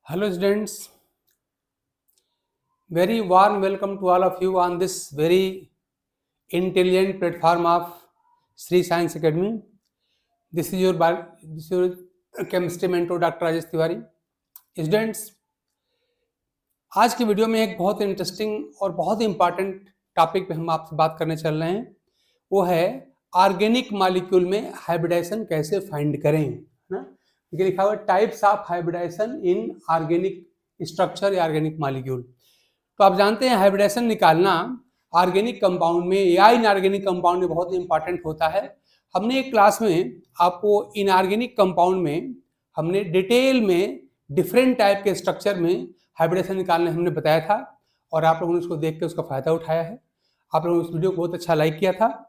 Hello students, very warm welcome to all of you on this very intelligent platform of Sri Science Academy. This is your chemistry mentor Dr. Rajesh Tiwari. Students, आज की video में एक बहुत interesting और बहुत important topic पे हम आपसे बात करने चल रहे हैं। वो है ऑर्गेनिक मॉलिक्यूल में हाइब्रिडाइजेशन कैसे फाइंड करें, है ना। ये लिखा हुआ types of hybridization in organic structure या ऑर्गेनिक मॉलिक्यूल। तो आप जानते हैं हाइब्रिडेशन निकालना ऑर्गेनिक कंपाउंड में या इनऑर्गेनिक कंपाउंड में बहुत इंपॉर्टेंट होता है। हमने एक क्लास में आपको इनऑर्गेनिक कंपाउंड में हमने डिटेल में डिफरेंट टाइप के स्ट्रक्चर में हाइब्रिडेशन निकालने हमने बताया था और आप लोगों ने उसको देख के उसका फायदा उठाया है। आप लोगों ने उस वीडियो को बहुत अच्छा लाइक किया था।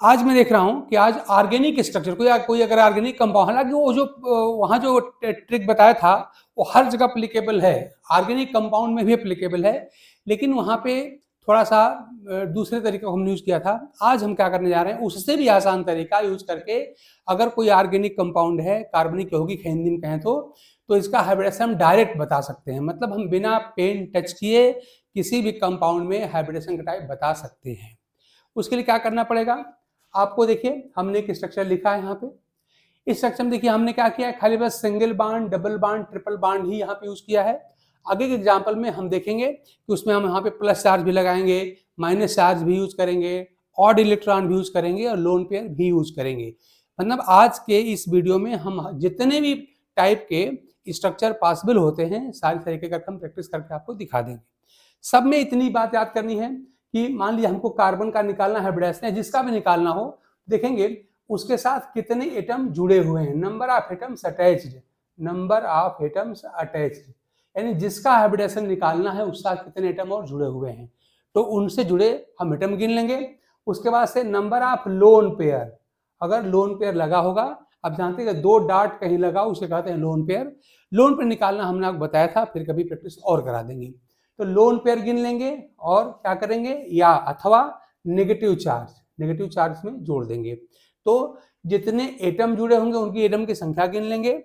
आज मैं देख रहा हूं कि आज ऑर्गेनिक स्ट्रक्चर कोई अगर ऑर्गेनिक कंपाउंड, हालांकि वो जो वहां जो ट्रिक बताया था वो हर जगह एप्लीकेबल है, ऑर्गेनिक कंपाउंड में भी एप्लीकेबल है, लेकिन वहां पे थोड़ा सा दूसरे तरीके को हमने यूज किया था। आज हम क्या करने जा रहे हैं, उससे भी आसान तरीका यूज करके अगर कोई ऑर्गेनिक कंपाउंड है, कार्बनिक यौगिक है हिंदी में कहें तो इसका हाइब्रिडेशन हम डायरेक्ट बता सकते हैं। मतलब हम बिना पेन टच किए किसी भी कंपाउंड में हाइब्रिडेशन का टाइप बता सकते हैं। उसके लिए क्या करना पड़ेगा, आपको देखिए हमने एक स्ट्रक्चर लिखा है यहाँ पे। इस स्ट्रक्चर में देखिए हमने क्या किया है, खाली बस single bond, double bond, triple bond ही यहाँ पे यूज किया है। आगे के एग्जांपल में हम देखेंगे कि उसमें हम यहाँ पे प्लस चार्ज भी लगाएंगे, माइनस चार्ज भी यूज करेंगे, ऑड इलेक्ट्रॉन भी यूज करेंगे और लोन पेयर भी यूज करेंगे। मतलब आज के इस वीडियो में हम जितने भी टाइप के स्ट्रक्चर पॉसिबल होते हैं सारी तरीके का हम प्रैक्टिस करके आपको दिखा देंगे। सब में इतनी बात याद करनी है कि मान लिया हमको कार्बन का निकालना है, हाइब्रिडाइजेशन जिसका भी निकालना हो, देखेंगे उसके साथ कितने एटम जुड़े हुए हैं, number of atoms attached, number of atoms attached, यानी जिसका हाइब्रिडेशन निकालना है उसके साथ कितने एटम और जुड़े हुए हैं, तो उनसे जुड़े हम एटम गिन लेंगे। उसके बाद से नंबर ऑफ लोन पेयर, अगर लोन पेयर लगा होगा, आप जानते हैं कि दो डॉट कहीं लगा उसे कहते हैं लोन पेयर। लोन पेयर निकालना हमने आपको बताया था, फिर कभी प्रैक्टिस और करा देंगे। तो लोन पेयर गिन लेंगे और क्या करेंगे, या अथवा नेगेटिव चार्ज में जोड़ देंगे। तो जितने एटम जुड़े होंगे उनकी एटम की संख्या गिन लेंगे,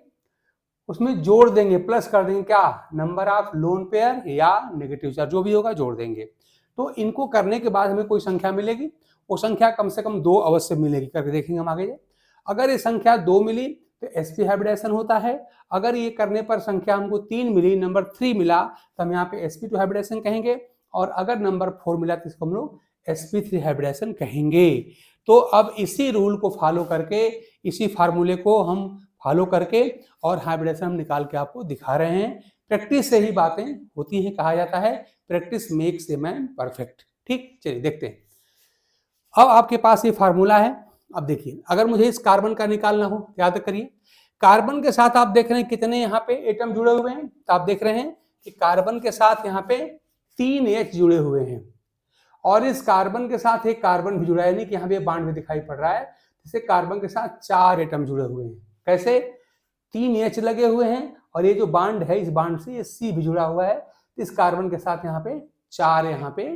उसमें जोड़ देंगे, प्लस कर देंगे क्या, नंबर ऑफ लोन पेयर या नेगेटिव चार्ज, जो भी होगा जोड़ देंगे। तो इनको करने के बाद हमें कोई संख्या मिलेगी, वो संख्या कम से कम 2 अवश्य मिलेगी, करके देखेंगे हम आगे। अगर ये संख्या 2 मिली तो sp हाइब्रिडेशन होता है। अगर ये करने पर संख्या हमको 3 मिली, नंबर 3 मिला, तो हम यहाँ पे sp2 हाइब्रिडेशन कहेंगे। और अगर नंबर 4 मिला तो इसको हम लोग sp3 हाइब्रिडेशन कहेंगे। तो अब इसी रूल को फॉलो करके, इसी फार्मूले को हम फॉलो करके और हाइब्रिडेशन हम निकाल के आपको दिखा रहे हैं। प्रैक्टिस से ही बातें होती हैं, कहा जाता है practice makes a man perfect. ठीक, चलिए देखते हैं। अब आपके पास ये फार्मूला है। अब देखिए अगर मुझे इस कार्बन का निकालना हो, याद करिए कार्बन के साथ आप देख रहे हैं कितने यहाँ पे एटम जुड़े हुए हैं, तो आप देख रहे हैं कि कार्बन के साथ यहाँ पे 3 H जुड़े हुए हैं और इस कार्बन के साथ एक कार्बन भी जुड़ा है, यानी कि यहाँ पे बांड भी दिखाई पड़ रहा है। जैसे कार्बन के साथ 4 एटम जुड़े हुए हैं, कैसे, 3 H लगे हुए हैं और ये जो बांड है इस बांड से ये C भी जुड़ा हुआ है। तो इस कार्बन के साथ यहाँ पे 4 यहाँ पे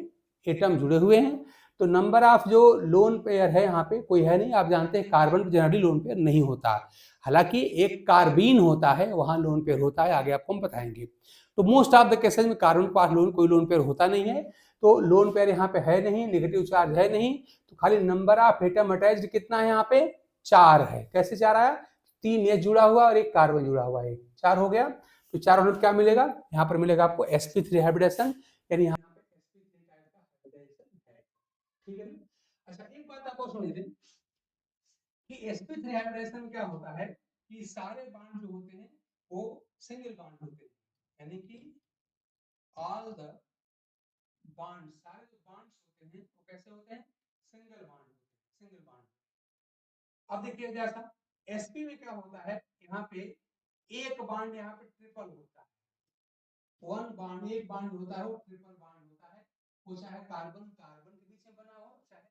एटम जुड़े हुए हैं। तो नंबर ऑफ जो लोन पेयर है यहाँ पे कोई है नहीं। आप जानते हैं कार्बन जनरली लोन पेयर नहीं होता, हालांकि एक कार्बीन होता है वहां लोन पेयर होता है, आगे आपको हम बताएंगे। तो मोस्ट ऑफ द केसेज में कार्बन के पास कोई लोन पेयर होता नहीं है, तो लोन पेयर यहाँ पे है नहीं, नेगेटिव चार्ज है नहीं, तो खाली नंबर ऑफ एटम अटैच्ड कितना है यहाँ पे, 4 है। कैसे 4 आया, 3 H जुड़ा हुआ और एक कार्बन जुड़ा हुआ है, 4 हो गया। तो 4 होने पर क्या मिलेगा, यहाँ पर मिलेगा आपको sp3 हाइब्रिडेशन, यानी यहाँ पे sp3 टाइप का हाइब्रिडेशन है। ठीक है ना। अच्छा एक बात आपको समझ लें कि sp3 हाइब्रिडेशन में क्या होता है कि सारे बॉन्ड जो होते हैं वो सिंगल बॉन्ड होते हैं, यानी कि ऑल द बॉन्ड, सारे जो बॉन्ड्स होते हैं वो कैसे होते हैं, सिंगल बॉन्ड होते हैं, सिंगल बॉन्ड। अब देखिए जैसा sp में क्या होता है, यहाँ पे एक बॉन्ड यहाँ पे ट्रिपल होता है, वन बॉन्ड, एक बॉन्ड होता है वो ट्रिपल बॉन्ड होता है। वो चाहे कार्बन कार्बन के बीच में बना हो, चाहे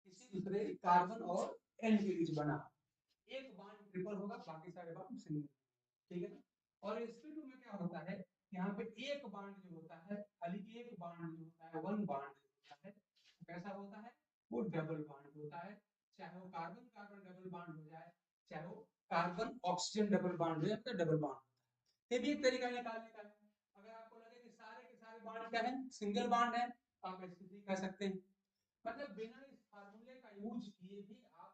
किसी दूसरे कार्बन और एन के बीच बना हो, एक बॉन्ड ट्रिपल होगा, बाकी सारे बॉन्ड सिंगल। ठीक है ना। और sp2 में क्या होता है, यहाँ पे एक बॉन्ड जो होता है, खाली एक बॉन्ड जो होता है, वन बॉन्ड जो होता है, कैसा होता है, वो डबल बॉन्ड होता है। चाहे वो कार्बन कार्बन डबल बॉन्ड हो जाए, चाहे वो कार्बन ऑक्सीजन डबल बॉन्ड हो जाए, तो डबल बॉन्ड। ये भी एक तरीका निकालने का है। अगर आपको लगे कि सारे के सारे बॉन्ड क्या है, सिंगल बॉन्ड है, आप sp3 कह सकते हैं। मतलब बिना इस फार्मूले का यूज किए भी आप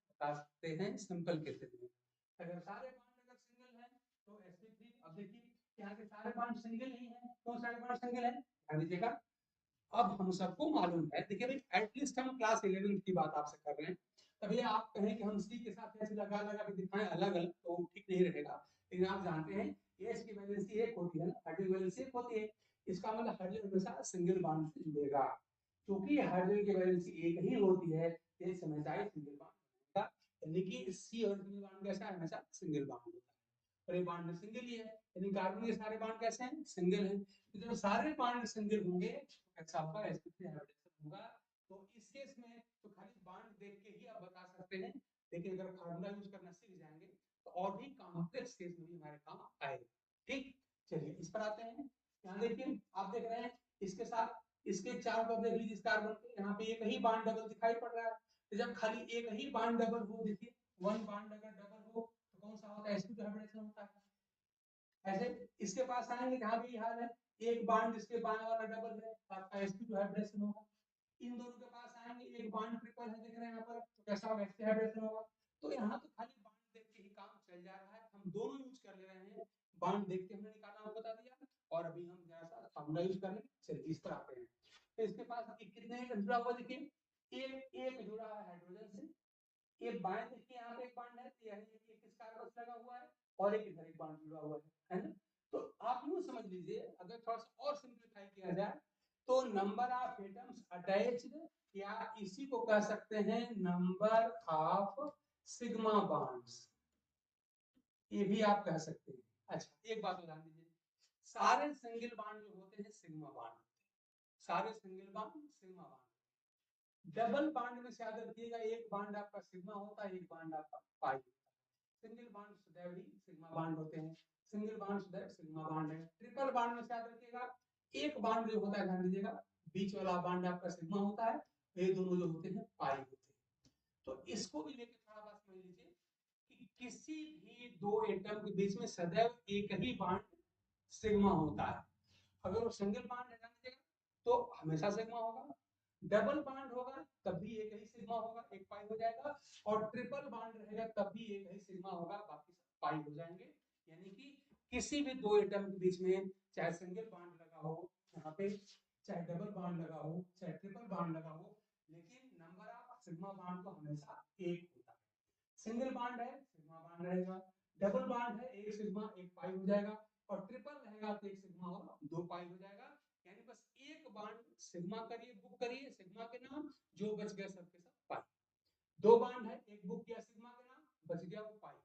बता सकते हैं सिंपल केसेस में। अगर सारे बॉन्ड अगर सिंगल है तो sp3। अब देखिए यहाँ के सारे बॉन्ड सिंगल ही हैं, तो सारे बॉन्ड सिंगल है, ध्यान दीजिएगा। अब हम सबको मालूम है, देखिए भाई एटलीस्ट हम क्लास 11 की बात आपसे कर रहे हैं, तभी आप कहें कि हम सी के साथ ऐसे लगा लगा के दिखाएं अलग अलग, तो ठीक नहीं रहेगा। लेकिन आप जानते हैं एच की वैलेंसी एक होती है ना, हाइड्रोजन की वैलेंसी एक होती है, इसका मतलब हाइड्रोजन हमेशा सिंगल बॉन्ड से जुड़ेगा। क्योंकि हाइड्रोजन की वैलेंसी एक ही होती है, ये हमेशा ही सिंगल बॉन्ड बनेगा, यानी कि सी और सिंगल बॉन्ड कैसा है, हमेशा सिंगल बॉन्ड होता है। और ये बॉन्ड सिंगल ही है, यानी कार्बन के सारे बॉन्ड कैसे हैं, सिंगल हैं। तो जब सारे बॉन्ड सिंगल होंगे तो आपका sp3 हाइब्रिडेशन होगा। तो इस केस में तो खाली बॉन्ड देख के ही आप बता सकते हैं, लेकिन अगर फार्मूला यूज करना सीख जाएंगे तो और भी कॉम्प्लेक्स केस में भी हमारे काम आएगा। ठीक, चलिए इस पर आते हैं। यहाँ देखिए आप देख रहे हैं इसके साथ इसके चार पर देख लीजिए कार्बन के, यहाँ पे एक ही बॉन्ड डबल दिखाई पड़ रहा है। तो जब खाली एक ही बॉन्ड डबल हो, देखिए वन बॉन्ड अगर डबल हो तो कौन सा होता है, sp2 हाइब्रिडेशन होता है। ऐसे इसके पास आएंगे, यहाँ भी हाल है, एक बॉन्ड इसके बाएं वाला डबल है, आपका sp2 हाइब्रिडेशन होगा। इन दोनों के पास आएंगे, एक बॉन्ड ट्रिपल है, देख रहे हैं यहाँ पर, तो कैसा होगा, sp हाइब्रिडेशन होगा। तो यहाँ तो खाली बॉन्ड देख के ही काम चल जा रहा है, हम दोनों यूज कर ले रहे हैं, बॉन्ड देख के हमने निकालना बता दिया, और अभी हम जरा सा फार्मूला यूज कर लें। चलिए इस पर आते हैं। तो इसके पास कितने जुड़ा हुआ, देखिए एक एक जुड़ा है हाइड्रोजन से, ये बाएं देखिए यहाँ पे एक बॉन्ड है, तो यही एक इस कार्बन से लगा हुआ है, और एक इधर एक बॉन्ड जुड़ा हुआ है ना। तो आप यूं समझ लीजिए, अगर थोड़ा सा और सिंपलीफाई किया जाए तो नंबर ऑफ एटम्स अटैच्ड, या इसी को कह सकते हैं नंबर ऑफ सिग्मा बॉन्ड्स, ये भी आप कह सकते हैं। अच्छा एक बात ध्यान दीजिए, सारे सिंगल बॉन्ड जो होते हैं सिग्मा बॉन्ड, सारे single bond sigma bond. Double bond में से याद रखिएगा, एक बॉन्ड आपका सिग्मा होता है, एक बॉन्ड आपका पाई होता है। सिंगल बॉन्ड सदैव ही सिग्मा बॉन्ड होते हैं, सिंगल बॉन्ड सदैव सिग्मा बॉन्ड है। ट्रिपल बॉन्ड में से याद रखिएगा, एक बॉन्ड जो होता है, ध्यान दीजिएगा, बीच वाला बॉन्ड आपका सिग्मा होता है, ये दोनों जो होते हैं पाई होते हैं। तो इसको भी लेकर थोड़ा बात समझ लीजिए कि किसी भी दो एटम के बीच में सदैव एक ही बॉन्ड सिग्मा होता है। अगर वो सिंगल बॉन्ड है, ध्यान दीजिएगा, तो हमेशा सिग्मा होगा। डबल बॉन्ड होगा तब भी एक ही सिग्मा होगा, एक पाई हो जाएगा, और ट्रिपल बॉन्ड रहेगा तब भी एक ही सिग्मा होगा, बाकी सब पाई हो जाएंगे। यानी कि किसी भी दो एटम के बीच में चाहे सिंगल बॉन्ड लगा हो यहाँ पे, चाहे डबल बॉन्ड लगा हो, चाहे ट्रिपल बॉन्ड लगा हो, लेकिन नंबर ऑफ सिग्मा बॉन्ड तो हमेशा एक होता है। सिंगल बॉन्ड है सिग्मा बॉन्ड रहेगा, डबल बॉन्ड है एक सिग्मा एक पाई हो जाएगा, और ट्रिपल रहेगा तो एक सिग्मा और दो पाई हो जाएगा। यानी बस एक बॉन्ड सिग्मा करिए, बुक करिए सिग्मा के नाम, जो बच गया सबके सब पाई। दो बॉन्ड है, एक बुक किया सिग्मा के नाम, बच गया वो पाई।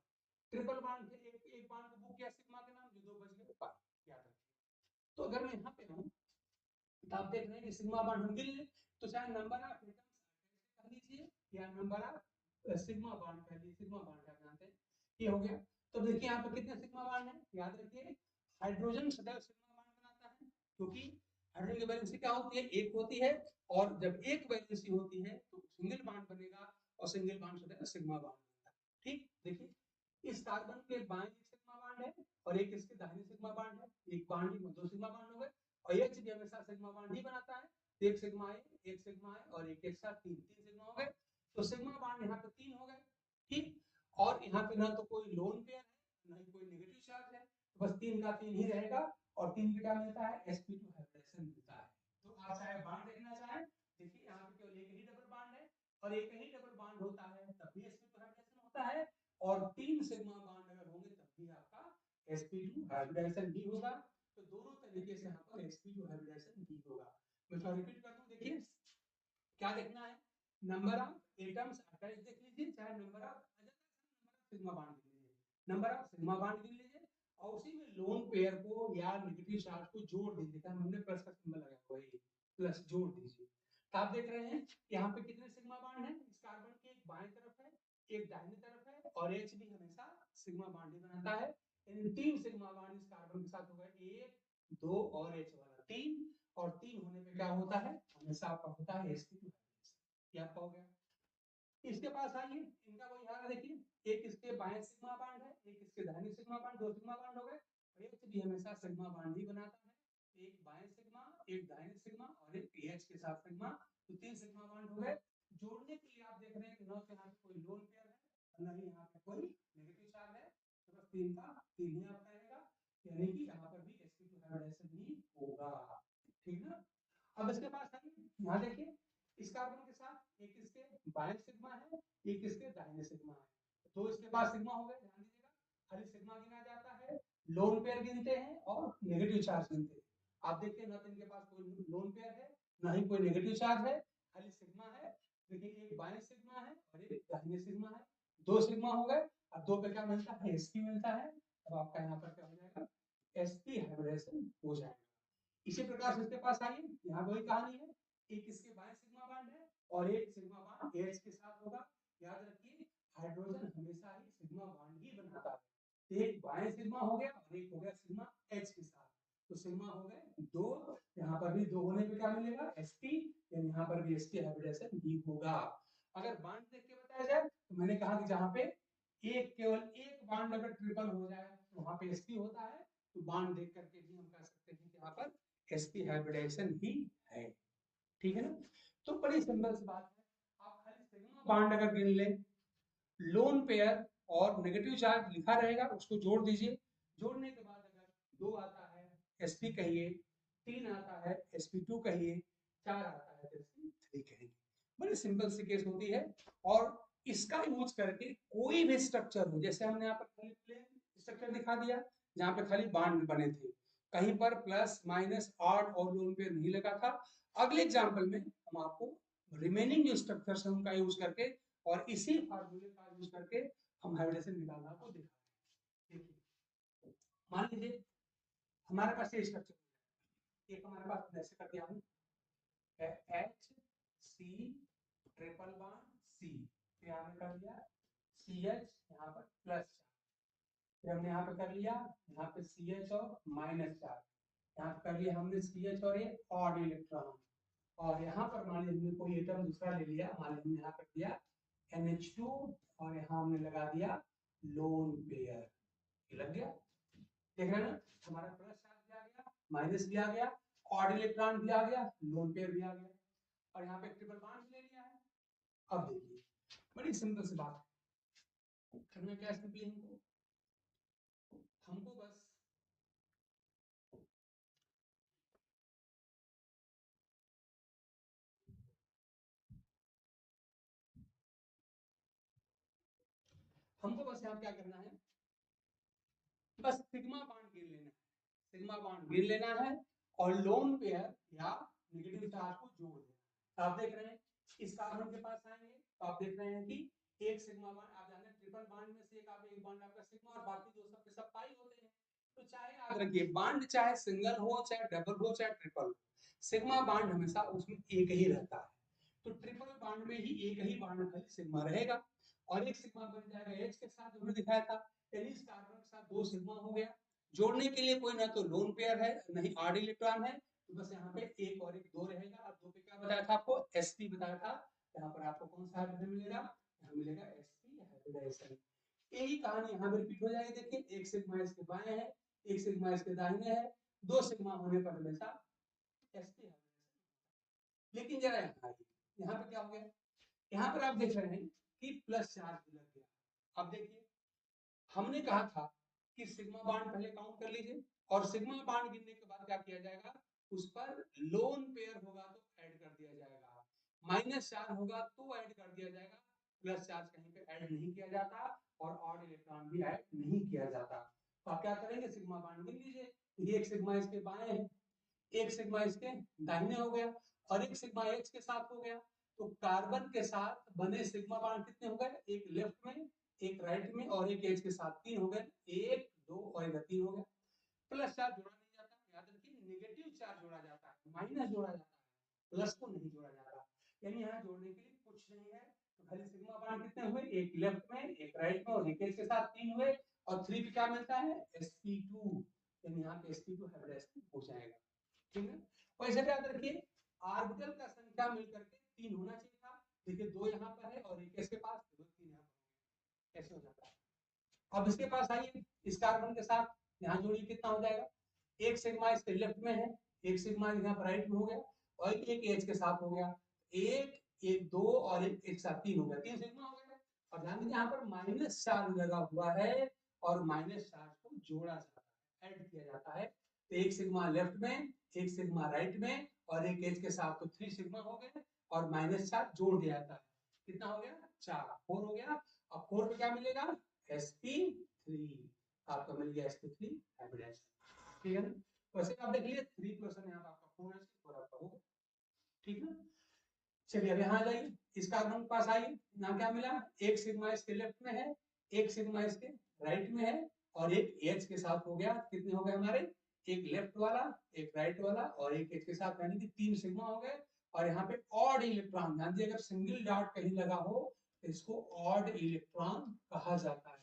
ट्रिपल बॉन्ड है, एक एक बॉन्ड को बुक किया सिग्मा के नाम, जो दो बच गए पाई। याद रखिए। तो अगर मैं यहाँ पे हूँ तो आप देख रहे हैं कि सिग्मा बॉन्ड हम गिन ले, तो चाहे नंबर ऑफ एटम्स कह लीजिए या नंबर ऑफ सिग्मा बॉन्ड कह लीजिए, सिग्मा बॉन्ड आप जानते हैं, ये हो गया। तो देखिए यहाँ पे कितने सिग्मा बॉन्ड है, याद रखिए हाइड्रोजन सदैव सिग्मा बॉन्ड बनाता है, क्योंकि हाइड्रोजन की वैलेंसी क्या होती है, एक होती है, और जब एक वैलेंसी होती है तो सिंगल बॉन्ड बनेगा, और सिंगल बॉन्ड सदैव सिग्मा बॉन्ड बनता है। ठीक, देखिए इस कार्बन के बाएं एक सिग्मा बॉन्ड है, और एक इसके दाहिने सिग्मा बॉन्ड है, एक बॉन्ड ही दो सिग्मा बॉन्ड हो गए, और ये भी हमेशा सिग्मा बॉन्ड ही बनाता है। एक सिग्मा है, एक सिग्मा है, और एक साथ तीन तीन सिग्मा हो गए, तो सिग्मा बॉन्ड यहाँ पे तीन हो गए। ठीक, और यहाँ पे ना तो कोई लोन पेयर है, ना ही कोई नेगेटिव चार्ज है, तो बस तीन का तीन ही रहेगा, और तीन का क्या मिलता है, sp2 हाइब्रिडेशन मिलता है। तो आप चाहे बॉन्ड देखना चाहें, देखिए यहाँ पे केवल एक ही डबल बॉन्ड है, और एक ही डबल बॉन्ड होता है तब भी sp2 हाइब्रिडेशन होता है, और तीन सिग्मा बॉन्ड अगर होंगे तब भी आपका sp2 हाइब्रिडेशन ही होगा। तो दोनों तरीके से यहाँ पर sp2 हाइब्रिडेशन भी होगा। मैं थोड़ा रिपीट कर दूं, देखिए क्या देखना है, नंबर ऑफ एटम्स अटैच देख लीजिए, चाहे नंबर ऑफ सिग्मा बॉन्ड देख लीजिए, नंबर ऑफ सिग्मा बॉन्ड देख लीजिए, और उसी में लोन पेयर को या नेगेटिव चार्ज को जोड़ दीजिए, हमने प्लस का सिंबल लगाया हुआ है, प्लस जोड़ दीजिए। तो आप देख रहे हैं यहाँ पे कितने सिग्मा बॉन्ड है, इस कार्बन के एक बाएं तरफ है, एक दाहिनी तरफ है, और H भी हमेशा सिग्मा बॉन्ड ही बनाता है। इन तीन सिग्मा बॉन्ड इस कार्बन के साथ होगा, एक दो और H वाला तीन, और तीन होने पे क्या होता है, हमेशा आपका होता है sp2 क्या हो गया। इसके पास आइए, इनका वही हाल है, देखिए एक इसके बाएं सिग्मा बॉन्ड है, एक इसके दाहिने सिग्मा बॉन्ड, दो सिग्मा बॉन्ड हो गए, H भी हमेशा सिग्मा बॉन्ड ही बनाता है, एक बाएं सिग्मा, एक दाहिने सिग्मा और एक PH के साथ सिग्मा, तो 3 सिग्मा बॉन्ड हो गए। जोड़ने के लिए आप देख रहे हैं कि न तो यहाँ पे कोई लोन पेयर है, न ही यहाँ पे कोई नेगेटिव चार्ज है, तो बस 3 का 3 ही आपका रहेगा, यानी कि यहाँ पर भी sp2 हाइब्रिडाइजेशन ही होगा, ठीक ना। अब इसके पास यहाँ देखिए, इस कार्बन के साथ एक इसके बाएं सिग्मा है, एक इसके दाहिने सिग्मा है, तो इसके पास सिग्मा हो गए, ध्यान दीजिएगा, खाली सिग्मा गिना जाता है, लोन पेयर गिनते हैं और नेगेटिव चार्ज गिनते हैं। आप देखिए ना तो इनके पास कोई लोन पेयर है, ना ही कोई नेगेटिव चार्ज है, खाली सिग्मा है। देखिए एक बाएं सिग्मा है और एक दाहिने सिग्मा है, 2 सिग्मा हो गए। अब 2 पे क्या मिलता है, sp मिलता है। अब आपका यहाँ पर क्या हो जाएगा, sp हाइब्रिडाइजेशन हो जाएगा। इसी प्रकार से इसके पास आइए, यहाँ वही कहानी है, एक इसके बाएं सिग्मा बॉन्ड है और एक सिग्मा बॉन्ड H के साथ होगा। याद रखिए हाइड्रोजन हमेशा ही सिग्मा बॉन्ड ही बनाता है, एक बाएं सिग्मा हो गया और एक हो गया सिग्मा H के साथ, तो सिग्मा हो गए 2, यहाँ पर भी 2 होने पे क्या मिलेगा, sp, यानी यहाँ पर भी sp हाइब्रिडाइजेशन ही होगा। अगर बॉन्ड देख के बताया जाए तो मैंने कहा कि जहाँ पे एक केवल एक बॉन्ड अगर ट्रिपल हो जाए तो वहां पे sp होता है, तो बॉन्ड देख करके भी हम कह सकते हैं कि यहाँ पर sp हाइब्रिडाइजेशन ही है, ठीक है ना। तो बड़ी सिंपल सी बात है, आप खाली सिग्मा बॉन्ड अगर गिन ले, लोन पेयर और नेगेटिव चार्ज लिखा रहेगा, उसको जोड़ दीजिए, जोड़ने के बाद अगर 2 आता है sp कहिए, 3 आता है sp2 कहिए, 4 आता है तो sp3 कहिए। बड़ी सिंपल सी केस होती है, और इसका यूज करके कोई भी स्ट्रक्चर हो, जैसे हमने यहाँ पर खाली प्लेन स्ट्रक्चर दिखा दिया जहाँ पे खाली बॉन्ड बने थे, कहीं पर प्लस माइनस 8 और लोन पेयर नहीं लगा था। अगले एग्जांपल में हम आपको रिमेनिंग जो स्ट्रक्चर्स है उनका यूज करके और इसी फार्मूले का यूज करके हम हाइब्रिडेशन निकालना को दिखा। देखिए मान लीजिए हमारे पास ये स्ट्रक्चर, एक हमारे पास ऐसे कर दिया हमने H C triple bond C, यहाँ पे कर लिया CH, यहाँ पर प्लस 4, हमने यहाँ पे कर लिया, यहाँ पे CH और -4, यहाँ पे कर लिया हमने CH और ये ऑड इलेक्ट्रॉन, और यहाँ पर मान लीजिए हमने कोई एटम दूसरा ले लिया, मान लीजिए हमने यहाँ कर दिया NH2 और यहाँ हमने लगा दिया लोन पेयर, लग गया, देख रहे हैं ना, हमारा प्लस चार्ज भी आ गया, माइनस भी आ गया, ऑड इलेक्ट्रॉन भी आ गया, लोन पेयर भी आ गया, और यहाँ पे ट्रिपल बॉन्ड भी ले लिया है। अब देखिए बड़ी सिंपल सी बात है, करना क्या सिंपली हमको बस यहाँ क्या करना है, बस सिग्मा बॉन्ड गिन लेना है, सिग्मा बॉन्ड गिन लेना है और लोन पेयर या नेगेटिव चार्ज को जोड़ देना। आप देख रहे हैं इस कार्बन के पास आएंगे तो आप देख रहे हैं कि एक सिग्मा बॉन्ड, आप जानते हैं ट्रिपल बॉन्ड में से एक बॉन्ड आपका सिग्मा और बाकी दो सब के सब पाई होते हैं, तो चाहे याद रखिए बॉन्ड चाहे सिंगल हो चाहे डबल हो चाहे ट्रिपल हो, सिग्मा बॉन्ड हमेशा उसमें एक ही रहता है, तो ट्रिपल बॉन्ड में ही एक ही बॉन्ड खाली सिग्मा रहेगा और एक सिग्मा बन जाएगा H के साथ, जो हमने दिखाया था, यानी इस कार्बन के साथ 2 सिग्मा हो गया। जोड़ने के लिए कोई ना तो लोन पेयर है ना ही ऑड इलेक्ट्रॉन है, तो बस यहाँ पे एक और एक 2 रहेगा। अब 2 पे क्या बताया था आपको, sp बताया था, यहाँ पर आपको कौन सा हाइड्रोजन मिलेगा, यहाँ मिलेगा sp हाइब्रिडाइजेशन। यही कहानी यहाँ पे रिपीट हो जाएगी। देखिए एक सिग्मा इसके बाएं है, एक सिग्मा इसके दाहिने है, 2 सिग्मा होने पर हमेशा sp हाइब्रिडाइजेशन। लेकिन जरा यहाँ पे क्या हो गया, यहाँ पर आप देख रहे हैं कि प्लस चार्ज लग गया। अब देखिए हमने कहा था कि सिग्मा बॉन्ड पहले काउंट कर लीजिए और सिग्मा बॉन्ड गिनने के बाद क्या किया जाएगा, उस पर लोन पेयर होगा तो ऐड कर दिया जाएगा, -4 होगा तो ऐड कर दिया जाएगा, प्लस चार्ज कहीं पे ऐड नहीं किया जाता और ऑड इलेक्ट्रॉन भी ऐड नहीं किया जाता। तो आप क्या करेंगे, सिग्मा बॉन्ड गिन लीजिए, एक सिग्मा इसके बाएं है, एक सिग्मा इसके दाहिने हो गया और एक सिग्मा H के साथ हो गया, तो कार्बन के साथ बने सिग्मा बॉन्ड कितने हो गए, एक लेफ्ट में एक राइट में और एक H के साथ 3 हो गए, 1 2 और 3 हो गया। प्लस चार्ज जोड़ा नहीं जाता, याद रखिए नेगेटिव चार्ज जोड़ा जाता है, माइनस जोड़ा जाता है, प्लस को नहीं जोड़ा जाता, यानी यहाँ जोड़ने के लिए कुछ नहीं है। तो खाली सिग्मा बॉन्ड कितने हुए, एक लेफ्ट में एक राइट में और एक H के साथ 3 हुए, और 3 पे क्या मिलता है, sp2, यानी यहाँ पे sp2 हाइब्रिडाइजेशन हो जाएगा, ठीक है। और इसे याद रखिए ऑर्बिटल का संख्या मिलकर के 3 होना चाहिए था, देखिए 2 यहाँ पर है और एक इसके पास, 2 3 यहाँ पर, ऐसे हो जाता है। अब इसके पास आइए, इस कार्बन के साथ यहाँ जोड़िए कितना हो जाएगा, एक सिग्मा इसके लेफ्ट में है, एक सिग्मा यहाँ पर राइट में हो गया, और एक एच के साथ हो गया, एक एक दो और एक साथ तीन हो गया, 3 सिग्मा हो गया। और ध्यान दीजिए यहाँ पर माइनस चार्ज लगा हुआ है और माइनस चार्ज को जोड़ा जाता है, ऐड किया जाता है। तो एक सिग्मा लेफ्ट में, एक सिग्मा राइट में और एक एच के साथ, तो 3 सिग्मा हो गए और माइनस चार्ज जोड़ दिया जाता है। कितना हो गया, 4, 4 हो गया। अब 4 पे क्या मिलेगा, sp3, आपका मिल गया sp3 हाइब्रिडाइजेशन, ठीक है ना। वैसे आप देख लीजिए 3 यहाँ आपका 4 आपका होगा, ठीक है। चलिए अब यहाँ जाइए, इस कार्बन के पास आइए, यहाँ क्या मिला, एक सिग्मा इसके लेफ्ट में है, एक सिग्मा इसके राइट में है और एक एच के साथ हो गया। कितने हो गए हमारे, एक लेफ्ट वाला, एक राइट वाला और एक एच के साथ, यानी कि 3 सिग्मा हो गए। और यहाँ पे ऑड इलेक्ट्रॉन, ध्यान दीजिए अगर सिंगल डॉट कहीं लगा हो तो इसको ऑड इलेक्ट्रॉन कहा जाता है,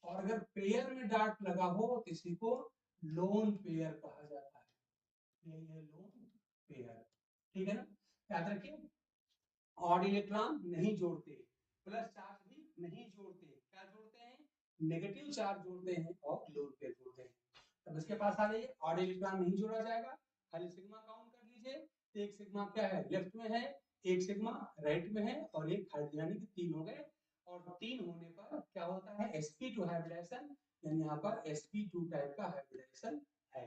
और अगर पेयर में डॉट लगा हो तो इसी को लोन पेयर कहा जाता है। यही है लोन पेयर, ठीक है ना, याद रखिए। ऑड इलेक्ट्रॉन नहीं जोड़ते, प्लस चार्ज भी नहीं जोड़ते, क्या जोड़ते हैं, नेगेटिव चार्ज जोड़ते हैं और लोन पेयर जोड़ते हैं। तब इसके पास आ जाइए, ऑड इलेक्ट्रॉन नहीं जोड़ा जाएगा, खाली सिग्मा काउंट कर लीजिए। तो एक सिग्मा क्या है, लेफ्ट में है, एक सिग्मा राइट में है और एक हाइड्रोजन, यानी कि 3 हो गए। और 3 होने पर क्या होता है, sp2 हाइब्रिडाइजेशन, यानी यहाँ पर sp2 टाइप का हाइब्रिडाइजेशन है,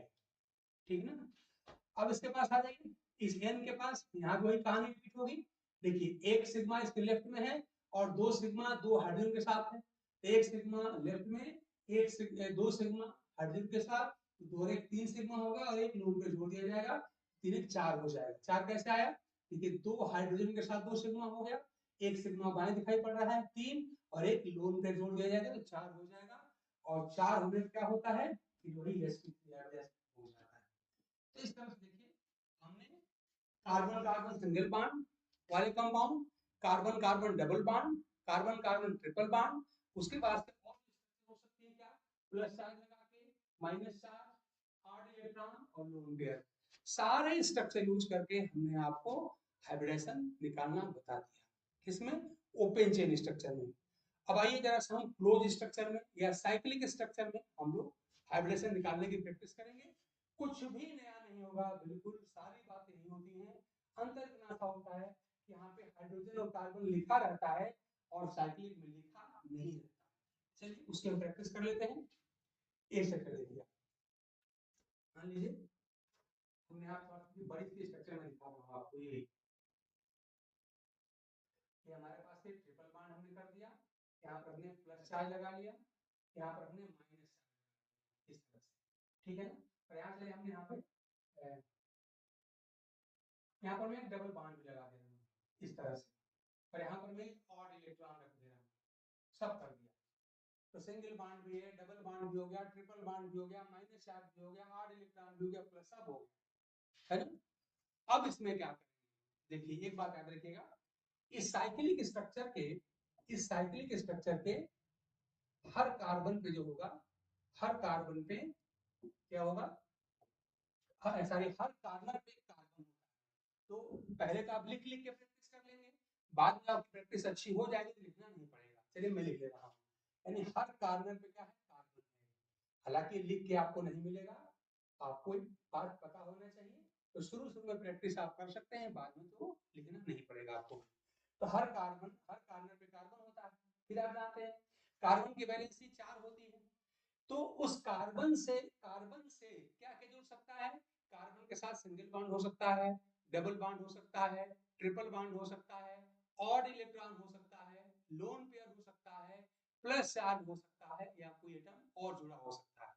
ठीक ना। अब इसके पास आ जाइए, इस n के पास, यहाँ वही कहानी रिपीट होगी। देखिए एक सिग्मा इसके लेफ्ट में है और 2 सिग्मा 2 हाइड्रोजन के साथ है। एक सिग्मा लेफ्ट में, दो सिग्मा हाइड्रोजन के साथ, दो एक 3 सिग्मा होगा और एक लोन पे जोड़ दिया जाएगा, 3 एक 4 हो जाएगा। 4 कैसे आया, देखिए 2 हाइड्रोजन के साथ 2 सिग्मा हो गया, एक सिग्मा बाएं दिखाई पड़ रहा है 3 और एक लोन पे जोड़ दिया जाएगा तो 4 हो जाएगा। और 4 होने पर क्या होता है कि वही sp3 हो जाता है। तो इस तरह से देखिए हमने कार्बन कार्बन सिंगल बॉन्ड वाले compound, carbon carbon double bond, carbon carbon triple bond, उसके बाद से और हो सकती है क्या, प्लस चार्ज लगा के, माइनस चार्ज, ऑड इलेक्ट्रॉन और लोन पेयर, सारे स्ट्रक्चर यूज करके हमने आपको हाइब्रिडेशन निकालना बता दिया। किसमें, ओपन चेन स्ट्रक्चर में। अब आइए जरा से हम क्लोज स्ट्रक्चर में या साइक्लिक स्ट्रक्चर में हम लोग हाइब्रिडेशन निकालने की प्रैक्टिस करेंगे। कुछ भी नया नहीं होगा, बिल्कुल सारी बातें ही होती हैं। अंतर इतना सा होता है कि यहाँ पे हाइड्रोजन और कार्बन लिखा रहता है और साइक्लिक में लिखा नहीं रहता। चलिए उसकी हम प्रैक्टिस कर लेते हैं। एक स्ट्रक्चर दे दिया, मान लीजिए हमने यहाँ बड़ी सी स्ट्रक्चर में दिखा रहा हूँ आपको, ये हमारे पास एक ट्रिपल बॉन्ड हमने कर दिया, यहाँ पर हमने प्लस चार्ज लगा लिया, यहाँ पर हमने माइनस चार्ज, इस तरह से, ठीक है ना। और यहाँ से हमने यहाँ पे यहाँ पर मैं डबल बॉन्ड भी लगा दे रहा हूँ इस तरह से, और यहाँ पर मैं ऑड इलेक्ट्रॉन रख दे रहा हूँ, सब कर दिया। तो सिंगल बॉन्ड भी है, डबल बॉन्ड भी हो गया, ट्रिपल बॉन्ड भी हो गया, माइनस चार्ज भी हो गया, ऑड इलेक्ट्रॉन भी हो गया, प्लस सब हो गया, है ना। अब इसमें क्या करेंगे, देखिए एक बात याद रखिएगा, इस साइक्लिक स्ट्रक्चर के हर कार्बन पे जो होगा, हर कार्बन पे क्या होगा, सॉरी हर कार्बन पे कार्बन होगा। तो पहले तो आप लिख लिख के प्रैक्टिस कर लेंगे, बाद में आपकी प्रैक्टिस अच्छी हो जाएगी तो लिखना नहीं पड़ेगा। चलिए मैं लिख ले रहा हूँ, यानी हर कार्बन पे क्या है, कार्बन है। हालांकि लिख के आपको नहीं मिलेगा, आपको एक बात पता होना चाहिए। तो शुरू में प्रैक्टिस आप कर सकते हैं, बाद में तो लिखना नहीं पड़ेगा आपको। तो हर कार्बन पे कार्बन होता है। फिर आप जानते हैं कार्बन की वैलेंसी 4 होती है, तो उस कार्बन से क्या क्या जुड़ सकता है, कार्बन के साथ सिंगल बॉन्ड हो सकता है, डबल बॉन्ड हो सकता है, ट्रिपल बॉन्ड हो सकता है, ऑड इलेक्ट्रॉन हो सकता है, लोन पेयर हो सकता है, प्लस चार्ज हो सकता है, या कोई एटम और जुड़ा हो सकता है।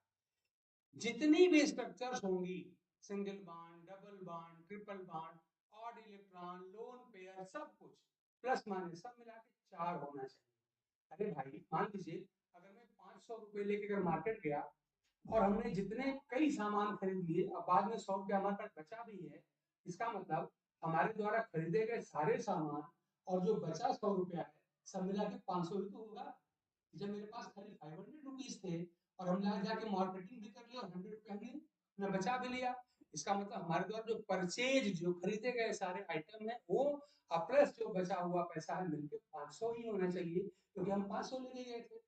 जितनी भी स्ट्रक्चर्स होंगी, single bond, double bond, triple bond, odd electron, lone pair, सब कुछ प्लस माइनस सब मिला के 4 होना चाहिए। अरे भाई मान लीजिए अगर मैं 500 रुपए लेके अगर मार्केट गया और हमने जितने कई सामान खरीद लिए, अब बाद में 100 रुपया हमारे पास बचा भी है, इसका मतलब हमारे द्वारा खरीदे गए सारे सामान और जो बचा 100 रुपया है, सब मिला के 500 ही तो होगा। जब मेरे पास खाली 500 रुपीज थे और हम जाके मार्केटिंग भी कर लिया और 100 रुपया हमने बचा भी लिया, इसका मतलब हमारे द्वारा जो परचेज, जो खरीदे गए सारे आइटम है वो प्लस जो बचा हुआ पैसा है मिलकर 500 ही होना चाहिए, क्योंकि हम 500 लेके गए थे।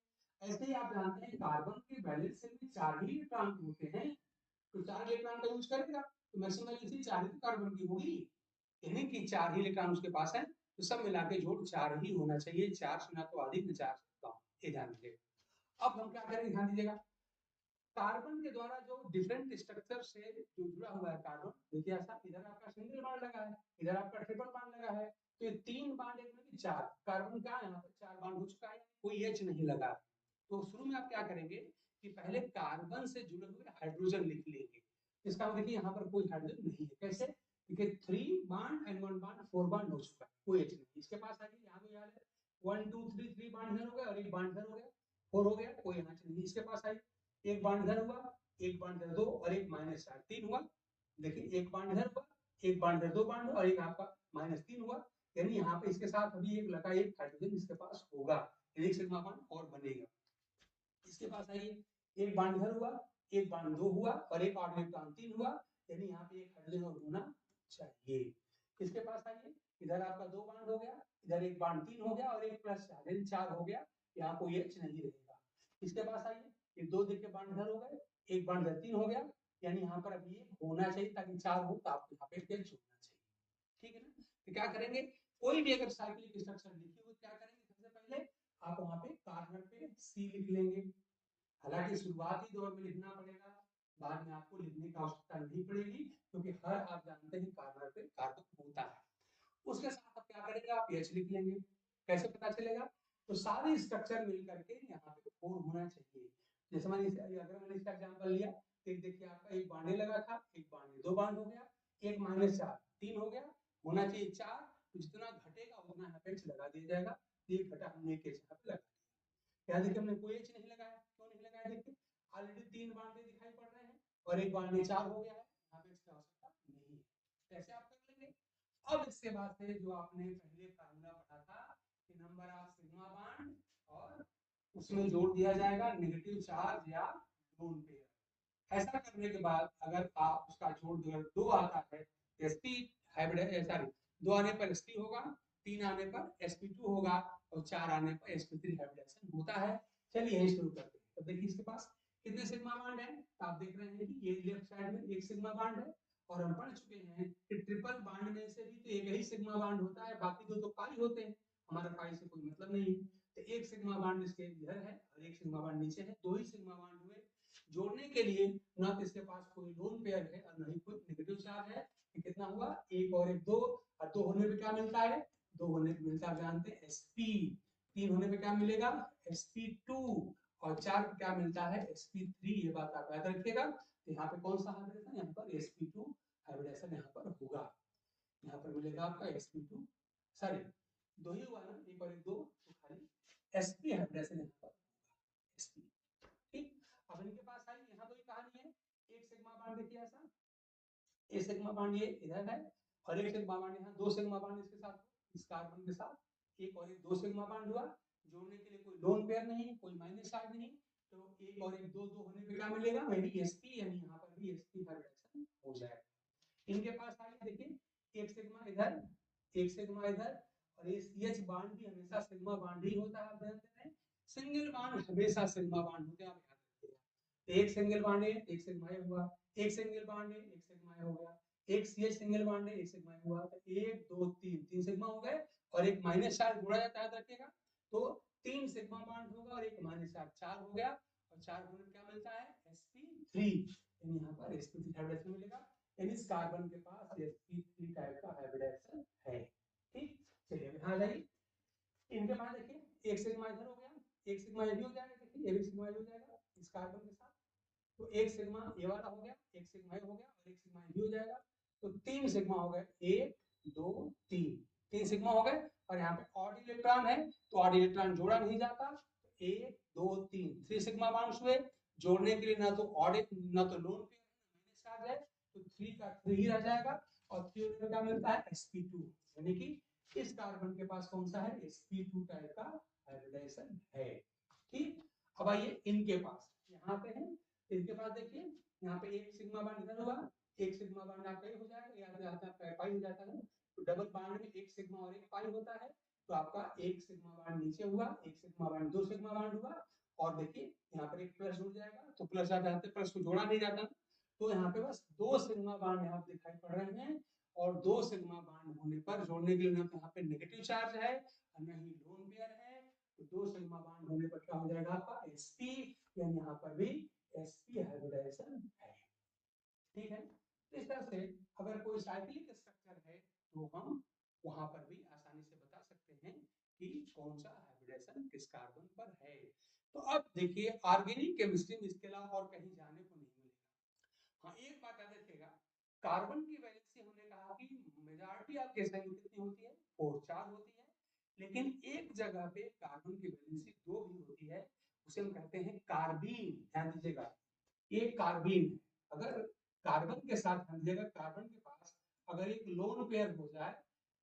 ऐसे ही आप जानते हैं कार्बन के वैलेंस शेल में 4 ही इलेक्ट्रॉन होते हैं, तो 4 इलेक्ट्रॉन का यूज करेगा तो मैक्सिमम वैलेंसी 4 ही कार्बन की होगी, यानी कि 4 ही इलेक्ट्रॉन उसके पास है, तो सब मिला के जोड़ 4 ही होना चाहिए, 4 से ना तो अधिक न 4 से कम, ये ध्यान रखिएगा। अब हम क्या करेंगे, ध्यान दीजिएगा, कार्बन के द्वारा जो डिफरेंट स्ट्रक्चर से जो जुड़ा हुआ है कार्बन, देखिए ऐसा इधर आपका सिंगल बॉन्ड लगा है, इधर आपका ट्रिपल बॉन्ड लगा है, तो ये 3 बॉन्ड एक में 4 कार्बन का यहाँ पर 4 बॉन्ड हो चुका है, कोई एच नहीं लगा। तो शुरू में आप क्या करेंगे कि पहले कार्बन से जुड़े हुए हाइड्रोजन लिख लेंगे, इसका मतलब देखिए यहाँ पर कोई हाइड्रोजन नहीं है, कैसे, देखिए 3 बॉन्ड एंड 1 बॉन्ड 4 बॉन्ड हो चुका है, कोई एच नहीं, इसके पास आगे यहाँ पे याद है 1 2 3 3 बॉन्ड इधर हो गया और एक बॉन्ड इधर हो गया, 4 हो गया, कोई यहाँ नहीं, इसके पास आई एक बॉन्ड इधर हुआ, एक बॉन्ड इधर 2 और एक -4 3 हुआ, देखिए एक बॉन्ड इधर हुआ, एक बॉन्ड इधर 2 बॉन्ड और एक आपका -3 हुआ, यानी यहाँ पे इसके साथ अभी एक लगा एक हाइड्रोजन इसके पास होगा, एक सिग्मा बॉन्ड और बनेगा। इसके पास आइए एक बॉन्ड इधर हुआ, एक बॉन्ड 2 हुआ और एक और इलेक्ट्रॉन 3 हुआ, यानी यहाँ पे एक हाइड्रोजन और होना चाहिए। इसके पास आइए इधर आपका 2 बॉन्ड हो गया, इधर एक बॉन्ड 3 हो गया और एक +4 यानी 4 हो गया, यहाँ कोई एच नहीं रहेगा। इसके पास आइए ये 2 देखिए बॉन्ड इधर हो गए, एक बॉन्ड इधर 3 हो गया, यानी यहाँ पर अभी एक होना चाहिए, ताकि 4 हो तो आपको यहाँ पे एच होना चाहिए, ठीक है ना। तो क्या करेंगे, कोई भी अगर साइक्लिक स्ट्रक्चर लिखी हो क्या करेंगे, सबसे पहले आप वहाँ पे कार्बन पे सी लिख लेंगे, हालांकि शुरुआती दौर में लिखना पड़ेगा, बाद में आपको लिखने की आवश्यकता नहीं पड़ेगी, क्योंकि हर आप जानते हैं कार्बन पे कार्बन होता है। उसके साथ आप क्या करेंगे, आप एच लिख लेंगे, कैसे पता चलेगा, तो सारे स्ट्रक्चर मिल करके यहाँ पे 4 होना चाहिए। जैसे मैंने अगर मैंने इसका एग्जांपल लिया, एक देखिए आपका एक बांडे लगा था, एक बांडे 2 बांड हो गया, एक -4 3 हो गया, होना चाहिए 4, तो जितना घटेगा उतना यहाँ पे एच लगा दिया जाएगा, ये घटा हमने एक एच यहाँ पे लगा दिया। यहाँ देखिए हमने कोई एच नहीं लगाया, क्यों नहीं लगाया, देखिए ऑलरेडी 3 बांडे दिखाई पड़ रहे हैं और एक बांडे 4 हो गया है, यहाँ पे इसकी आवश्यकता नहीं है, कैसे आप कर लेंगे। अब इसके बाद से जो आपने पहले फार्मूला पढ़ा था कि नंबर ऑफ सिग्मा बॉन्ड और उसमें जोड़ दिया जाएगा नेगेटिव चार्ज या लोन पेयर। ऐसा करने के बाद अगर आप उसका जोड़ अगर 2 आता है sp हाइब्रिड, सॉरी 2 आने पर sp होगा, 3 आने पर sp2 होगा और 4 आने पर sp3 हाइब्रिडेशन होता है। चलिए यही शुरू करते हैं। तो देखिए इसके पास कितने सिग्मा बॉन्ड है, तो आप देख रहे हैं कि ये लेफ्ट साइड में एक सिग्मा बॉन्ड है, और हम पढ़ चुके हैं कि ट्रिपल बॉन्ड में से भी तो एक ही सिग्मा बॉन्ड होता है, बाकी दो तो पाई होते हैं, हमारा पाई से कोई मतलब नहीं है, तो एक सिग्मा बॉन्ड इसके इधर है और एक सिग्मा बॉन्ड नीचे है, 2 ही सिग्मा बॉन्ड हुए। जोड़ने के लिए ना तो इसके पास कोई लोन पेयर है और ना ही कोई नेगेटिव चार्ज है, कितना हुआ एक और एक 2, और 2 होने पे क्या मिलता है, 2 होने पे मिलता है जानते हैं sp, 3 होने पे क्या मिलेगा sp2 और 4 पे क्या मिलता है sp3, ये बात आप याद रखिएगा। तो यहाँ पे कौन सा हाइब्रिडेशन, यहाँ पर sp2 हाइब्रिडेशन यहाँ पर होगा, यहाँ पर मिलेगा आपका sp2, सॉरी 2 ही हुआ ना, एक और एक 2, तो खाली sp हाइब्रिडेशन यहाँ पर sp, ठीक। अब इनके पास आई यहाँ तो ये कहानी है, एक सिग्मा बॉन्ड देखिए ऐसा, एक सिग्मा बॉन्ड ये इधर है और एक सिग्मा बॉन्ड यहाँ, 2 सिग्मा बॉन्ड इसके साथ इस कार्बन के साथ, एक और एक 2 सिग्मा बॉन्ड हुआ, जोड़ने के लिए कोई लोन पेयर नहीं, कोई माइनस चार्ज नहीं, तो एक और एक 2 2 होने पे क्या मिलेगा, वही sp, यानी यहाँ पर भी sp हाइब्रिडेशन हो जाएगा। इनके पास आइए देखिए एक सिग्मा इधर, एक सिग्मा इधर, और ये CH बॉन्ड भी हमेशा सिग्मा बॉन्ड ही होता है, आप ध्यान दें, सिंगल बॉन्ड हमेशा सिग्मा बॉन्ड होते हैं, आप याद रखिएगा। एक सिंगल बॉन्ड है, एक सिग्मा हुआ, एक सिंगल बॉन्ड है, एक सिग्मा हो गया, एक CH सिंगल बॉन्ड है, एक सिग्मा हुआ, तो 1 2 3 3 सिग्मा हो गए, और एक माइनस चार्ज जोड़ा जाता है, याद रखिएगा, तो 3 सिग्मा बॉन्ड होगा और एक माइनस चार्ज 4 हो गया, और 4 होने पे क्या मिलता है sp3, यानी यहाँ पर sp3 हाइब्रिडेशन मिलेगा, यानी इस कार्बन के पास sp3 टाइप का हाइब्रिडेशन है, ठीक। चलिए यहाँ जाइए, इनके पास देखिए एक सिग्मा इधर हो गया, एक सिग्मा ये भी हो जाएगा, देखिए ये भी सिग्मा हो जाएगा इस कार्बन के साथ, तो एक सिग्मा ये वाला हो गया, एक सिग्मा ये हो गया और एक सिग्मा ये भी हो जाएगा, तो 3 सिग्मा हो गए, 1 2 3 3 सिग्मा हो गए, और यहाँ पे ऑड इलेक्ट्रॉन है तो ऑड इलेक्ट्रॉन जोड़ा नहीं जाता, 1 2 3 सिग्मा बॉन्ड्स हुए, जोड़ने के लिए ना तो ऑड ना तो लोन पेयर माइनस चार्ज है, तो 3 का 3 ही रह जाएगा, और 3 में क्या मिलता है sp2, यानी कि इस कार्बन के पास कौन सा है sp2 टाइप का हाइब्रिडेशन है, ठीक। अब आइए इनके पास, यहाँ पे है, इनके पास देखिए यहाँ पे एक सिग्मा बॉन्ड इधर हुआ, एक सिग्मा बॉन्ड आपका ये हो जाएगा, याद जाता है पाई हो जाता है, तो डबल बॉन्ड में एक सिग्मा और एक पाई होता है, तो आपका एक सिग्मा बॉन्ड नीचे हुआ, एक सिग्मा बॉन्ड 2 सिग्मा बॉन्ड हुआ, और देखिए यहाँ पर एक प्लस जुड़ जाएगा, तो प्लस आ जाते प्लस को जोड़ा नहीं जाता, तो यहाँ पे बस 2 सिग्मा बॉन्ड यहाँ दिखाई पड़ रहे हैं, और 2 सिग्मा बॉन्ड होने पर जोड़ने के लिए यहाँ पे नेगेटिव चार्ज है और नहीं लोन पेयर है, तो 2 सिग्मा बॉन्ड होने पर क्या हो जाएगा आपका sp, यानी यहाँ पर भी sp हाइब्रिडाइजेशन है। ठीक है, तो इस तरह से अगर कोई साइक्लिक स्ट्रक्चर है तो हम वहां पर भी आसानी से बता सकते हैं कि कौन सा हाइब्रिडेशन किस कार्बन पर है। तो अब देखिए ऑर्गेनिक केमिस्ट्री में इसके अलावा और कहीं जाने को नहीं मिलेगा। हाँ, एक बात याद रखिएगा, कार्बन की वैलेंसी हमने कहा कि मेजॉरिटी ऑफ केस में कितनी होती है, 4 होती है, लेकिन एक जगह पे कार्बन की वैलेंसी 2 भी होती है, उसे हम कहते हैं कार्बीन। ध्यान दीजिएगा, ये कार्बीन है। अगर कार्बन के साथ ध्यान दीजिएगा, कार्बन के पास अगर एक लोन पेयर हो जाए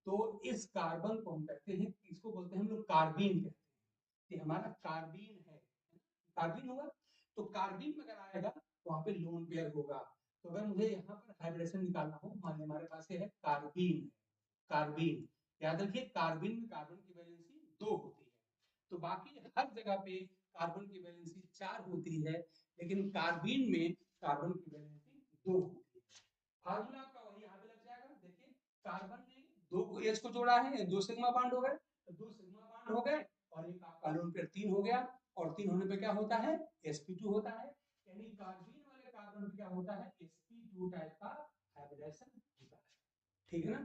तो इस कार्बन को हम कहते हैं, इसको बोलते हैं हम लोग कार्बीन कहते हैं, ये हमारा कार्बीन है, कार्बीन होगा। तो कार्बीन में अगर आएगा तो वहां पे लोन पेयर होगा। तो अगर मुझे यहाँ पर हाइब्रिडेशन निकालना हो, मान लीजिए हमारे पास है कार्बीन, कार्बीन याद रखिए, कार्बीन में कार्बन की वैलेंसी 2 होती है, तो बाकी हर जगह पे कार्बन की वैलेंसी 4 होती है, लेकिन कार्बीन में कार्बन की वैलेंसी 2 होती है। फार्मूला आपका वही यहाँ पे लग जाएगा। देखिए कार्बन ने 2 एच को जोड़ा है, 2 सिग्मा बॉन्ड हो गए, तो 2 सिग्मा बॉन्ड हो गए, और एक आपका लोन पेयर 3 हो गया, और 3 होने पे क्या होता है sp2 होता है, यानी कार्बीन वाले कार्बन पे क्या होता है sp2 टाइप का हाइब्रिडेशन होता है। ठीक है ना,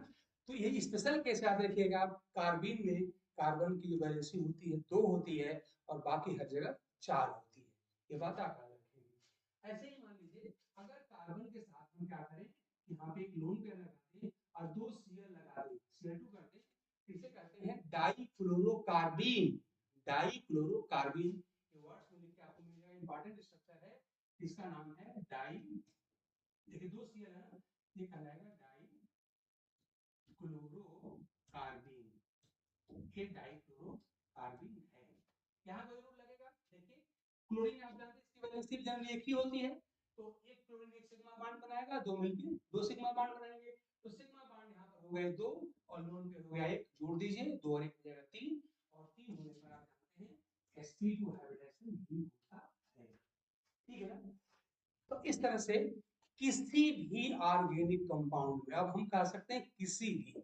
तो यही स्पेशल केस याद रखिएगा आप, कार्बीन में कार्बन की जो वैलेंसी होती है 2 होती है, और बाकी हर जगह 4 होती है, ये बात आप याद रखेंगे। ऐसे ही मान लीजिए अगर कार्बन के साथ हम क्या करें, यहाँ पे एक लोन पेयर लगा दें और 2 Cl लगा दें, Cl2 कर दें, इसे कहते हैं डाइक्लोरोकार्बीन। डाइक्लोरोकार्बीन ये वर्ड्स में लिख के आपको मिल जाएगा, इंपॉर्टेंट स्ट्रक्चर है, इसका नाम है डाई, देखिए 2 Cl है ना, ये कहलाएगा डाइक्लोरोकार्बीन, ये डाइक्लोरोकार्बीन है। यहाँ कोई रूल लगेगा, देखिए क्लोरीन आप जानते हैं इसकी वैलेंसी जनरली एक ही होती है, तो एक क्लोरीन एक सिग्मा बॉन्ड बनाएगा, 2 मिलके 2 सिग्मा बॉन्ड बनाएंगे, तो सिग्मा बॉन्ड यहाँ पर हो गए 2 और लोन पे हो गया 1, जोड़ दीजिए 2 और 1 हो जाएगा 3, और 3 होने पर आप जानते हैं sp2 हाइब्रिडेशन भी होता है। ठीक है ना, तो इस तरह से किसी भी ऑर्गेनिक कंपाउंड में, अब हम कह सकते हैं किसी भी,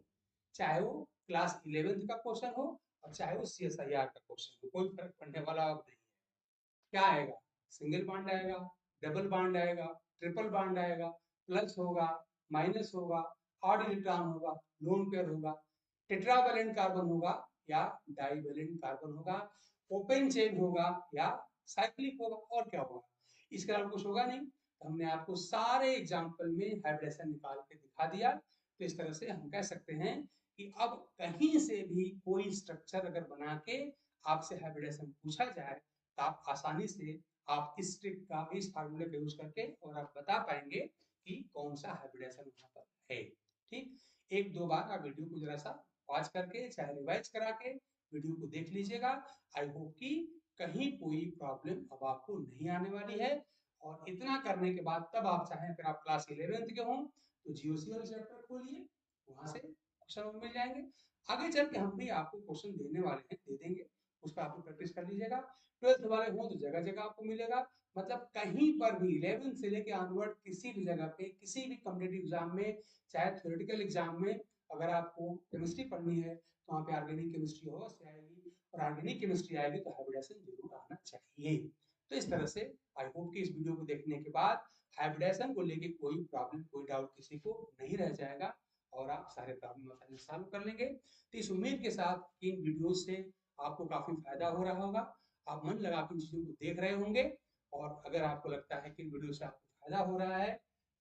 चाहे वो क्लास 11th का क्वेश्चन हो और चाहे वो CSIR का क्वेश्चन हो, कोई फर्क पड़ने वाला अब नहीं है। क्या आएगा, सिंगल बॉन्ड आएगा, डबल बॉन्ड आएगा, ट्रिपल बॉन्ड आएगा, प्लस होगा, माइनस होगा, ऑड इलेक्ट्रॉन होगा, लोन पेयर होगा, टेट्रावैलेंट कार्बन होगा या डाइवैलेंट कार्बन होगा, ओपन चेन होगा या साइक्लिक होगा, और क्या होगा, इसके अलावा कुछ होगा नहीं। तो हमने आपको सारे एग्जाम्पल में हाइब्रिडेशन निकाल के दिखा दिया। तो इस तरह से हम कह सकते हैं कि अब कहीं से भी कोई स्ट्रक्चर अगर बना के आपसे हाइब्रिडेशन पूछा जाए तो आप आसानी से आप इस ट्रिक का, इस फार्मूले का यूज करके और आप बता पाएंगे कि कौन सा हाइब्रिडेशन वहां पर है। ठीक, एक दो बार आप वीडियो को जरा सा पॉज करके चाहे रिवाइज करा के वीडियो को देख लीजिएगा। आई होप कि कहीं कोई प्रॉब्लम अब आपको नहीं आने वाली है, और इतना करने के बाद तब आप चाहें, अगर आप क्लास 11th के हों तो GeoCL चैप्टर खोलिए, वहां से क्वेश्चन मिल जाएंगे। आगे चल के हम भी आपको क्वेश्चन देने वाले हैं, दे देंगे, उसका आप प्रैक्टिस कर लीजिएगा। 12th वाले हो तो जगह जगह आपको मिलेगा, मतलब कहीं पर भी 11th से लेके ऑनवर्ड किसी भी जगह पे, किसी भी कॉम्पिटिटिव एग्जाम में, चाहे थ्योरेटिकल एग्जाम में, अगर आपको केमिस्ट्री पढ़नी है तो वहाँ पे ऑर्गेनिक केमिस्ट्री अवश्य आएगी, और ऑर्गेनिक केमिस्ट्री आएगी तो हाइब्रिडेशन जरूर आना चाहिए। तो इस तरह से आई होप कि इस वीडियो को देखने के बाद हाइब्रिडेशन को लेके कोई प्रॉब्लम, कोई डाउट किसी को नहीं रह जाएगा, और आप सारे प्रॉब्लम आसानी से सॉल्व कर लेंगे। तो इस उम्मीद के साथ कि इन वीडियो से आपको काफी फायदा हो रहा होगा, आप मन लगा के इन चीजों को देख रहे होंगे, और अगर आपको लगता है कि इन वीडियो से आपको फायदा हो रहा है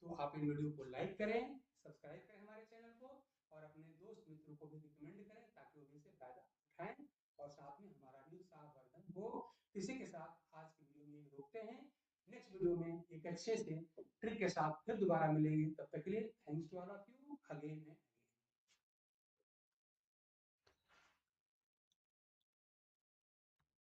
तो आप इन वीडियो को लाइक करें, सब्सक्राइब करें हमारे चैनल को, और अपने दोस्त मित्रों को भी रिकमेंड करें ताकि वो भी से फायदा उठाएं, और साथ में हमारा भी उत्साहवर्धन हो। इसी के साथ आज की वीडियो में रोकते हैं, नेक्स्ट वीडियो में एक अच्छे से ट्रिक के साथ फिर दोबारा मिलेंगे, तब तक के लिए thanks to all of you again.